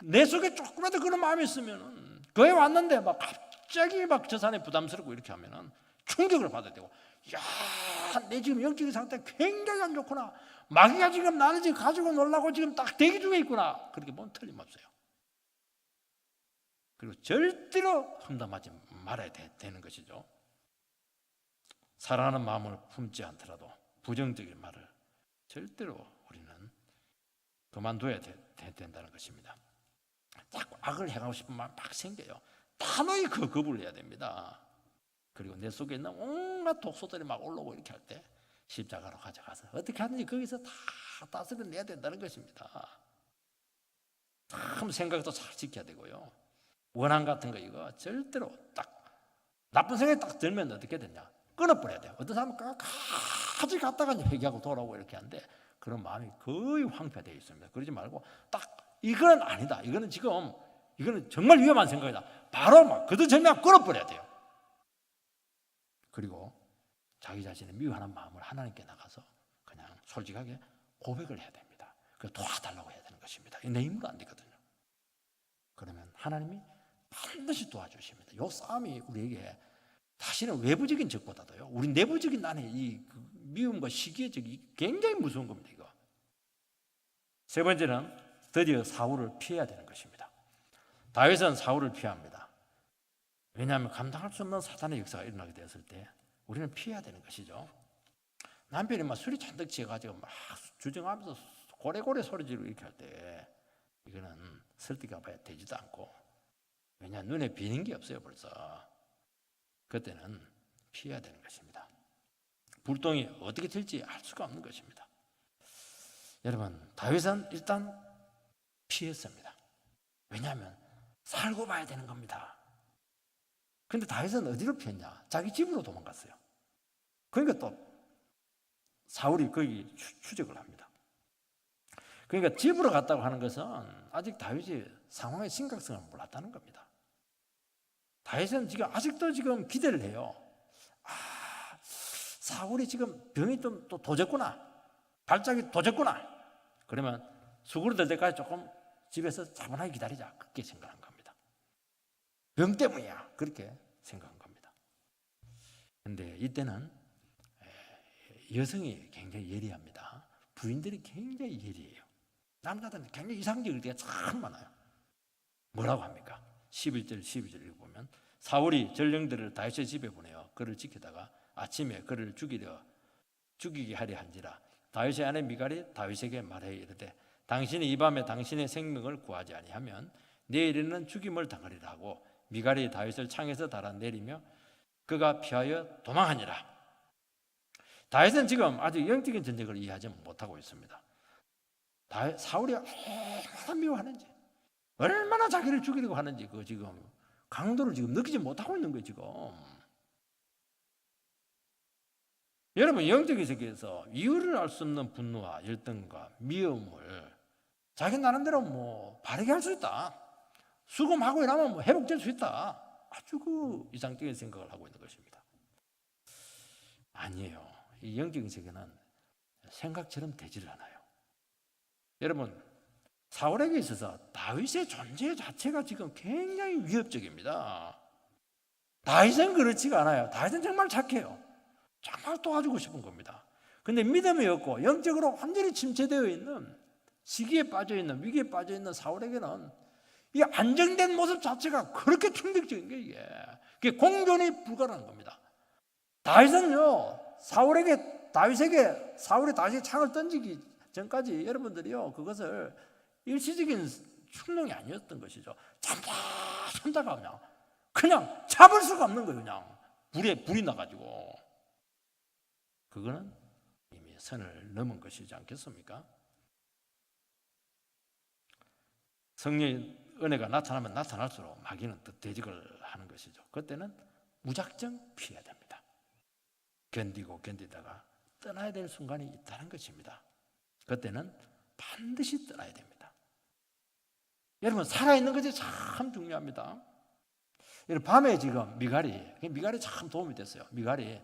S1: 내 속에 조금이라도 그런 마음이 있으면 교회 왔는데 갑자기 저 사람이 부담스럽고 이렇게 하면은 충격을 받아야 되고, 야, 내 지금 영적인 상태 굉장히 안 좋구나. 마귀가 지금 나를 지금 가지고 놀라고 지금 딱 대기 중에 있구나. 그렇게 보면 틀림없어요. 그리고 절대로 험담하지 말아야 되는 것이죠. 사랑하는 마음을 품지 않더라도 부정적인 말을 절대로 우리는 그만둬야 된다는 것입니다. 자꾸 악을 행하고 싶은 마음 막 생겨요. 단호히 거부를 해야 됩니다. 그리고 내 속에 있는 온갖 독소들이 막 올라오고 이렇게 할 때 십자가로 가져가서 어떻게 하든지 거기서 다 다스려내야 된다는 것입니다. 참 생각도 잘 지켜야 되고요. 원한 같은 거 이거 절대로 딱 나쁜 생각이 딱 들면 어떻게 되냐, 끊어버려야 돼요. 어떤 사람은 까지 갔다가 회개하고 돌아오고 이렇게 하는데 그런 마음이 거의 황폐되어 있습니다. 그러지 말고 딱 이건 아니다, 이거는 지금 이거는 정말 위험한 생각이다, 바로 막 그도저명 끊어버려야 돼요. 그리고 자기 자신을 미워하는 마음을 하나님께 나가서 그냥 솔직하게 고백을 해야 됩니다. 그 도와달라고 해야 되는 것입니다. 내 힘으로 안 되거든요. 그러면 하나님이 반드시 도와주십니다. 이 싸움이 우리에게 다시는 외부적인 적보다도요, 우리 내부적인 안에 이 미움과 시기의 적이 굉장히 무서운 겁니다. 이거. 세 번째는 드디어 사울을 피해야 되는 것입니다. 다윗은 사울을 피합니다. 왜냐하면 감당할 수 없는 사탄의 역사가 일어나게 되었을 때 우리는 피해야 되는 것이죠. 남편이 막 술이 잔뜩 취해가지고 막 주정하면서 고래고래 소리 지르고 이렇게 할 때 이거는 설득해 봐야 되지도 않고, 왜냐 눈에 비는 게 없어요. 벌써 그때는 피해야 되는 것입니다. 불똥이 어떻게 될지 알 수가 없는 것입니다. 여러분, 다윗은 일단 피했습니다. 왜냐하면 살고 봐야 되는 겁니다. 그런데 다윗은 어디로 피했냐? 자기 집으로 도망갔어요. 그러니까 또 사울이 거기 추적을 합니다. 그러니까 집으로 갔다고 하는 것은 아직 다윗이 상황의 심각성을 몰랐다는 겁니다. 다윗은 지금 아직도 지금 기대를 해요. 사울이 지금 병이 좀 또 도졌구나, 발작이 도졌구나. 그러면 수그러들 때까지 조금 집에서 차분하게 기다리자, 그렇게 생각한 겁니다. 병 때문이야, 그렇게 생각한 겁니다. 그런데 이때는 여성이 굉장히 예리합니다. 부인들이 굉장히 예리해요. 남자들은 굉장히 이상적일 때가 참 많아요. 뭐라고 합니까? 11절 12절 읽어보면 사울이 전령들을 다윗의 집에 보내어 그를 지키다가 아침에 그를 죽이게 하려 한지라 다윗의 아내 미갈이 다윗에게 말해 이르되 당신이 이 밤에 당신의 생명을 구하지 아니하면 내일에는 죽임을 당하리라 하고 미갈이 다윗을 창에서 달아내리며 그가 피하여 도망하니라. 다윗은 지금 아직 영적인 전쟁을 이해하지 못하고 있습니다. 사울이 얼마나 미워하는지, 얼마나 자기를 죽이려고 하는지 그 지금 강도를 지금 느끼지 못하고 있는 거예요. 지금 여러분, 영적인 세계에서 이유를 알 수 없는 분노와 열등과 미움을 자기 나름대로 뭐 바르게 할 수 있다, 수금하고 이러면 뭐 회복될 수 있다, 아주 그 이상적인 생각을 하고 있는 것입니다. 아니에요. 이 영적인 세계는 생각처럼 되지를 않아요. 여러분, 사울에게 있어서 다윗의 존재 자체가 지금 굉장히 위협적입니다. 다윗은 그렇지가 않아요. 다윗은 정말 착해요. 정말 도와주고 싶은 겁니다. 그런데 믿음이 없고 영적으로 완전히 침체되어 있는, 시기에 빠져있는, 위기에 빠져있는 사울에게는 이 안정된 모습 자체가 그렇게 충격적인 게 이게 공존이 불가능한 겁니다. 다윗은요, 사울이 다윗에게 창을 던지기 전까지 여러분들이요, 그것을 일시적인 충동이 아니었던 것이죠. 참다가 그냥 잡을 수가 없는 거예요. 그냥 불이 나가지고. 그거는 이미 선을 넘은 것이지 않겠습니까? 성령의 은혜가 나타나면 나타날수록 마귀는 더 대적을 하는 것이죠. 그때는 무작정 피해야 됩니다. 견디다가 떠나야 될 순간이 있다는 것입니다. 그때는 반드시 떠나야 됩니다. 여러분, 살아있는 것이 참 중요합니다. 여러분, 밤에 지금 미갈이 참 도움이 됐어요. 미갈이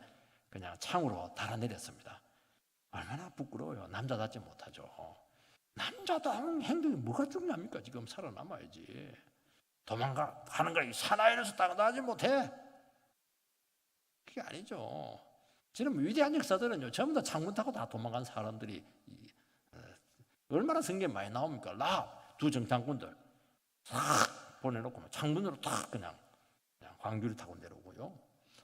S1: 그냥 창으로 달아내렸습니다. 얼마나 부끄러워요. 남자답지 못하죠. 남자다운 행동이 뭐가 중요합니까? 지금 살아남아야지. 도망가는 거 사나이로서 당당하지 못해. 그게 아니죠. 지금 위대한 역사들은요, 전부 다 창문 타고 다 도망간 사람들이 얼마나 성경에 많이 나옵니까? 라합 두 정탐꾼들 싹 보내놓고 창문으로 탁 그냥 광주를 타고 내려오고요.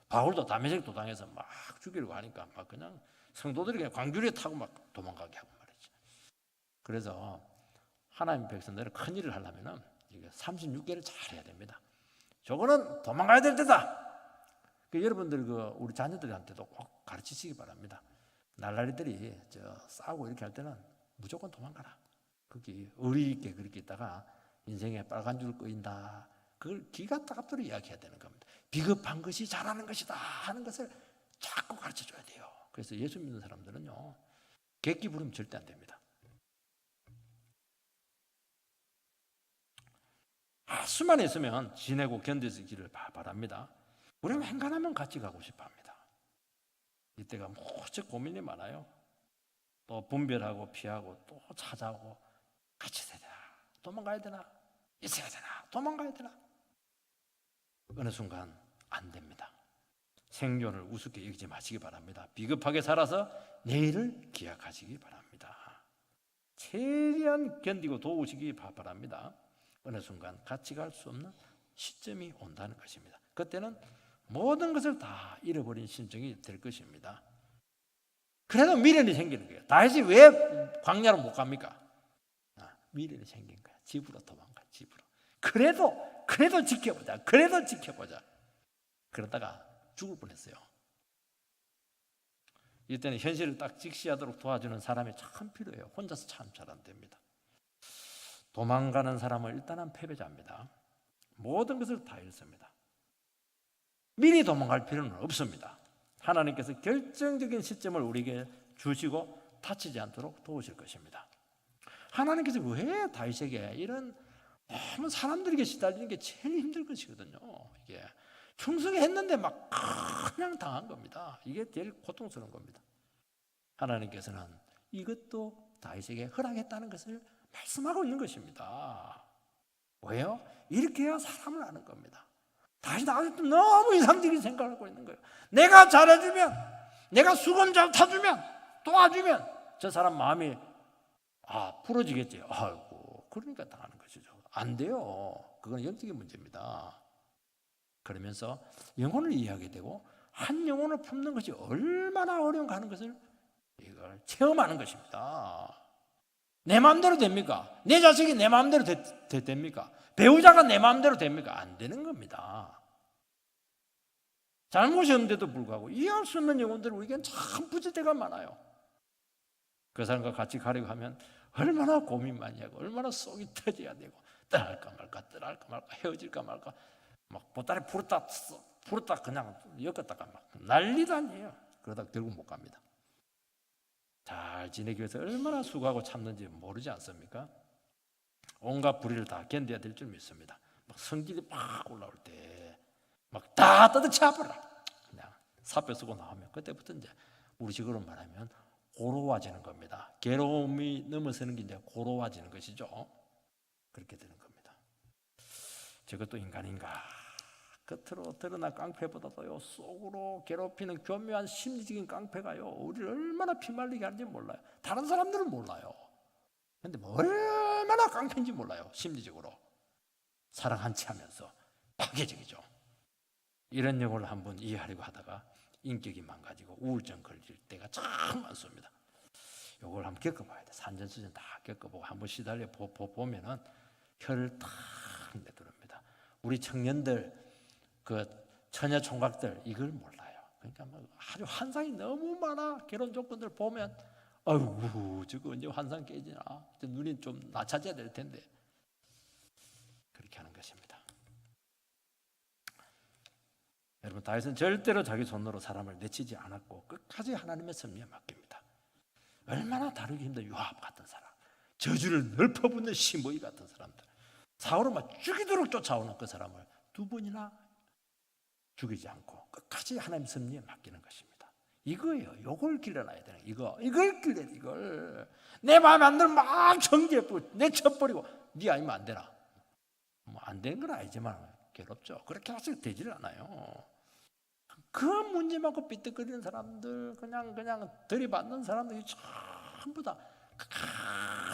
S1: 바울도 다메섹 도당에서 막 죽이려고 하니까 막 그냥 성도들이 그냥 광주리에 타고 막 도망가게 하고 말이죠. 그래서 하나님 백성들은 큰 일을 하려면은 이게 36개를 잘 해야 됩니다. 저거는 도망가야 될 때다. 여러분들 우리 자녀들한테도 꼭 가르치시기 바랍니다. 날라리들이 싸우고 이렇게 할 때는 무조건 도망가라. 거기 의리 있게 그렇게 있다가 인생에 빨간 줄 끄인다. 그걸 기가 따갑도록 이야기해야 되는 겁니다. 비겁한 것이 잘하는 것이다 하는 것을 자꾸 가르쳐 줘야 돼요. 그래서 예수 믿는 사람들은요, 객기 부르면 절대 안 됩니다. 수만 있으면 지내고 견디기를 바랍니다. 우리는 횡간하면 같이 가고 싶어 합니다. 이때가 무척 고민이 많아요. 또 분별하고 피하고 또 찾아오고 같이 있어야 되나? 도망가야 되나? 있어야 되나? 도망가야 되나? 어느 순간 안 됩니다. 생존을 우습게 여기지 마시기 바랍니다. 비겁하게 살아서 내일을 기약하시기 바랍니다. 최대한 견디고 도우시기 바랍니다. 어느 순간 같이 갈 수 없는 시점이 온다는 것입니다. 그때는 모든 것을 다 잃어버린 심정이 될 것입니다. 그래도 미련이 생기는 거예요. 다윗이 왜 광야로 못 갑니까? 미련이 생긴 거야. 집으로 도망가. 집으로. 그래도 지켜보자. 그래도 지켜보자. 그러다가 죽을 뻔했어요. 이때는 현실을 딱 직시하도록 도와주는 사람이 참 필요해요. 혼자서 참 잘 안 됩니다. 도망가는 사람은 일단은 패배자입니다. 모든 것을 다 잃습니다. 미리 도망갈 필요는 없습니다. 하나님께서 결정적인 시점을 우리에게 주시고 다치지 않도록 도우실 것입니다. 하나님께서 왜 다윗에게 이런 너무 사람들에게 시달리는 게 제일 힘들 것이거든요. 이게 충성했는데 막 그냥 당한 겁니다. 이게 제일 고통스러운 겁니다. 하나님께서는 이것도 다윗에게 허락했다는 것을 말씀하고 있는 것입니다. 왜요? 이렇게 해야 사람을 아는 겁니다. 다윗 아직도 너무 이상적인 생각을 하고 있는 거예요. 내가 잘해주면, 내가 수건 잘 타주면, 도와주면 저 사람 마음이 풀어지겠지. 아이고, 그러니까 당하는 것이죠. 안 돼요. 그건 영적인 문제입니다. 그러면서 영혼을 이해하게 되고 한 영혼을 품는 것이 얼마나 어려운가 하는 것을 이걸 체험하는 것입니다. 내 마음대로 됩니까? 내 자식이 내 마음대로 됩니까? 배우자가 내 마음대로 됩니까? 안 되는 겁니다. 잘못이 없는데도 불구하고 이해할 수 없는 영혼들은 우리에겐 참 부질 때가 많아요. 그 사람과 같이 가려고 하면 얼마나 고민 많이 하고 얼마나 속이 터져야 되고 떠날까 말까 헤어질까 말까 막 보따리 풀었다 그냥 엮었다가 막 난리도 아니에요. 그러다 결국 못 갑니다. 잘 지내기 위해서 얼마나 수고하고 참는지 모르지 않습니까? 온갖 불의를 다 견뎌야 될 줄 믿습니다. 막 성질이 막 올라올 때 막 다 떠들쳐버려. 그냥 사표 쓰고 나오면 그때부터 이제 우리식으로 말하면 고로워지는 겁니다. 괴로움이 넘어서는 게 이제 고로워지는 것이죠. 그렇게 되는 겁니다. 저것도 인간인가? 겉으로 드러난 깡패보다도요 속으로 괴롭히는 교묘한 심리적인 깡패가요 우리를 얼마나 피말리게 하는지 몰라요. 다른 사람들은 몰라요. 근데 얼마나 깡패인지 몰라요. 심리적으로 사랑 한 채 하면서 파괴적이죠. 이런 영혼을 한번 이해하려고 하다가 인격이 망가지고 우울증 걸릴 때가 참 많습니다. 이걸 한번 겪어봐야 돼. 산전수전 다 겪어보고 한번 시달려 보면은 혀를 탁 내두릅니다. 우리 청년들 그 처녀 총각들 이걸 몰라요. 그러니까 뭐 아주 환상이 너무 많아. 결혼 조건들 보면 아이고 저거 언제 환상 깨지나. 눈이 좀 낮아져야 될 텐데 그렇게 하는 것입니다. 여러분 다윗은 절대로 자기 손으로 사람을 내치지 않았고 끝까지 하나님의 섭리에 맡깁니다. 얼마나 다루기 힘든 요압 같은 사람, 저주를 넓어붓는 시므이 같은 사람들, 사울을 막 죽이도록 쫓아오는 그 사람을 두 번이나 죽이지 않고 끝까지 하나님 섭리에 맡기는 것입니다. 이거예요. 이걸 길러놔야 되는 이걸 길러. 이걸 내 마음에 안 들면 막 정죄해버리고 내쳐버리고 네 아니면 안 되나. 뭐 안 되는 건 아니지만 괴롭죠. 그렇게 해서 되지를 않아요. 그 문제 많고 삐뚤거리는 사람들, 그냥 들이받는 사람들이 전부 다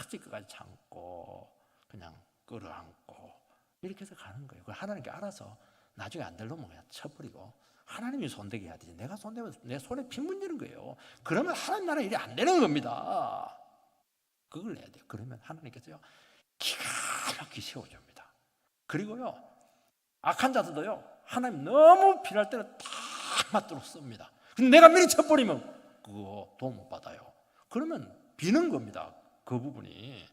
S1: 끝까지 참고 그냥 끌어안고 이렇게 해서 가는 거예요. 하나님께 알아서 나중에 안 될 놈은 그냥 쳐버리고 하나님이 손대게 해야 되지. 내가 손대면 내 손에 피 문지는 거예요. 그러면 하나님 나라 일이 안 되는 겁니다. 그걸 해야 돼요. 그러면 하나님께서요 기가 막히게 세워줍니다. 그리고요 악한 자들도요 하나님 너무 필요할 때는 다 맞도록 씁니다. 근데 내가 미리 쳐버리면 그거 도움 못 받아요. 그러면 비는 겁니다. 그 부분이.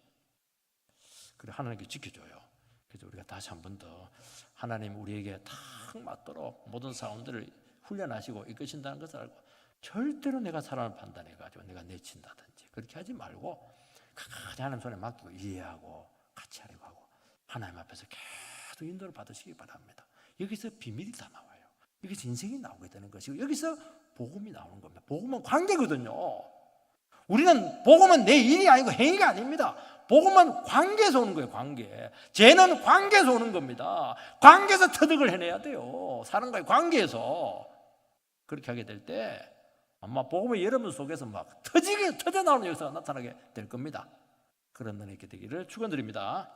S1: 그래 하나님께 지켜줘요. 그래서 우리가 다시 한 번 더 하나님 우리에게 딱 맞도록 모든 사람들을 훈련하시고 이끄신다는 것을 알고 절대로 내가 사람을 판단해가지고 내가 내친다든지 그렇게 하지 말고 끝까지 하나님 손에 맡기고 이해하고 같이 하려고 하고 하나님 앞에서 계속 인도를 받으시기 바랍니다. 여기서 비밀이 다 나와요. 여기서 인생이 나오게 되는 것이고 여기서 복음이 나오는 겁니다. 복음은 관계거든요. 우리는 복음은 내 일이 아니고 행위가 아닙니다. 복음은 관계에서 오는 거예요. 관계. 죄는 관계에서 오는 겁니다. 관계에서 터득을 해내야 돼요. 사람과의 관계에서. 그렇게 하게 될 때 아마 복음의 여러분 속에서 막 터져 나오는 역사가 나타나게 될 겁니다. 그런 은혜가 되기를 축원드립니다.